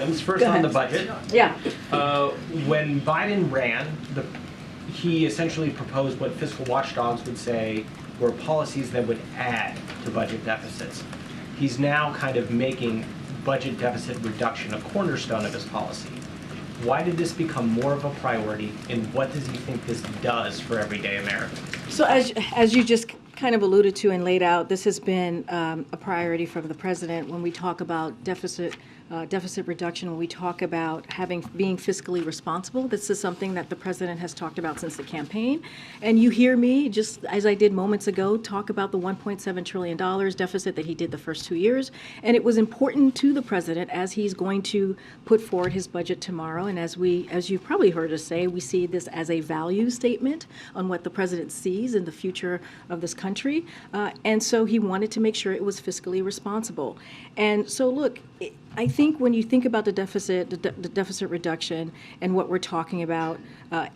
items. First on the budget. Yeah. When Biden ran, he essentially proposed what fiscal watchdogs would say were policies that would add to budget deficits. He's now kind of making budget deficit reduction a cornerstone of his policy. Why did this become more of a priority, and what does he think this does for everyday Americans? So as you just kind of alluded to and laid out, this has been a priority from the president when we talk about deficit reduction, when we talk about being fiscally responsible. This is something that the president has talked about since the campaign. And you hear me, just as I did moments ago, talk about the $1.7 trillion deficit that he did the first 2 years. And it was important to the president as he's going to put forward his budget tomorrow. And as you've probably heard us say, we see this as a value statement on what the president sees in the future of this country. And so he wanted to make sure it was fiscally responsible. And so look, I think when you think about the deficit reduction and what we're talking about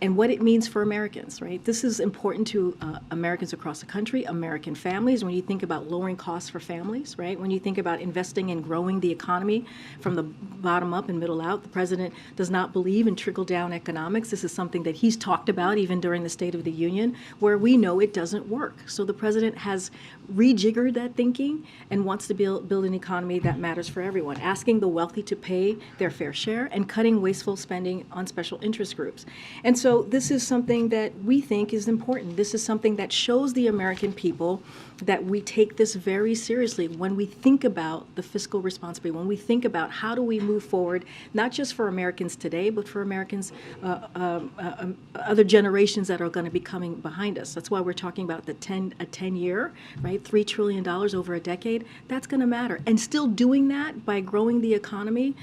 and what it means for Americans, right? This is important to Americans across the country, American families. When you think about lowering costs for families, right? When you think about investing in growing the economy from the bottom up and middle out, the president does not believe in trickle-down economics. This is something that he's talked about even during the State of the Union, where we know it doesn't work. So the president has rejiggered that thinking and wants to build an economy that matters for everyone, asking the wealthy to pay their fair share and cutting wasteful spending on special interest groups. And so this is something that we think is important. This is something that shows the American people that we take this very seriously when we think about the fiscal responsibility, when we think about how do we move forward, not just for Americans today, but for Americans, other generations that are going to be coming behind us. That's why we're talking about a 10-year, right? $3 trillion over a decade. That's going to matter. And still doing that by growing the economy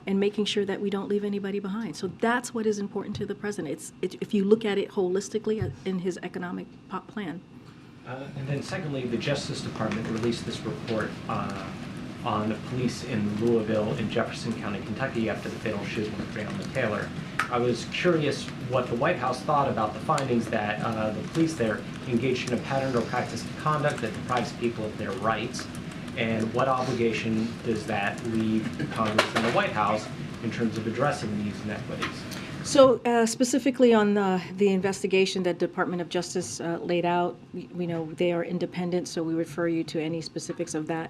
and making sure that we don't leave anybody behind. So that's what is important to the president. If you look at it holistically in his economic plan. And then secondly, the Justice Department released this report on the police in Louisville in Jefferson County, Kentucky after the fatal shooting with Breonna Taylor. I was curious what the White House thought about the findings that the police there engaged in a pattern or practice of conduct that deprives people of their rights, and what obligation does that leave Congress and the White House in terms of addressing these inequities? So specifically on the investigation that Department of Justice laid out, we know they are independent, so we refer you to any specifics of that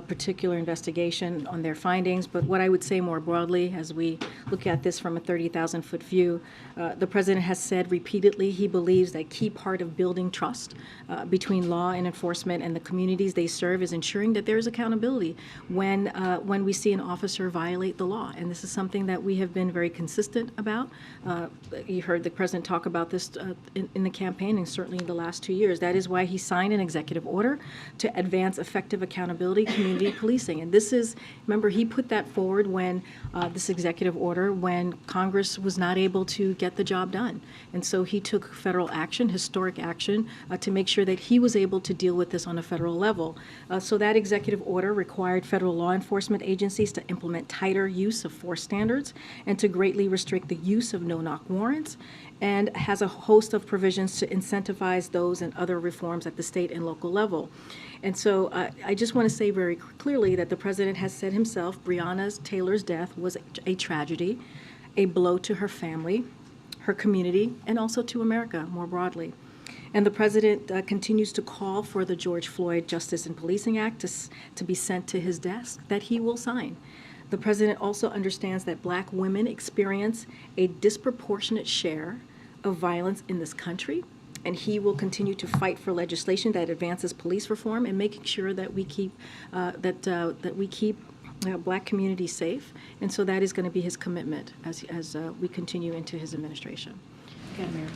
particular investigation on their findings. But what I would say more broadly, as we look at this from a 30,000-foot view, the president has said repeatedly he believes that key part of building trust between law and enforcement and the communities they serve is ensuring that there is accountability when we see an officer violate the law. And this is something that we have been very consistent about. You heard the president talk about this in the campaign and certainly in the last 2 years. That is why he signed an executive order to advance effective accountability, community policing. And this is, remember, he put that forward when this executive order, when Congress was not able to get the job done. And so he took federal action, historic action, to make sure that he was able to deal with this on a federal level. So that executive order required federal law enforcement agencies to implement tighter use of force standards and to greatly restrict the use of no-knock warrants, and has a host of provisions to incentivize those and other reforms at the state and local level. And so I just want to say very clearly that the president has said himself, Breonna Taylor's death was a tragedy, a blow to her family, her community, and also to America more broadly. And the president continues to call for the George Floyd Justice and Policing Act to be sent to his desk that he will sign. The president also understands that Black women experience a disproportionate share of violence in this country, and he will continue to fight for legislation that advances police reform and making sure that we keep Black communities safe. And so that is going to be his commitment as we continue into his administration. Okay, Mayor.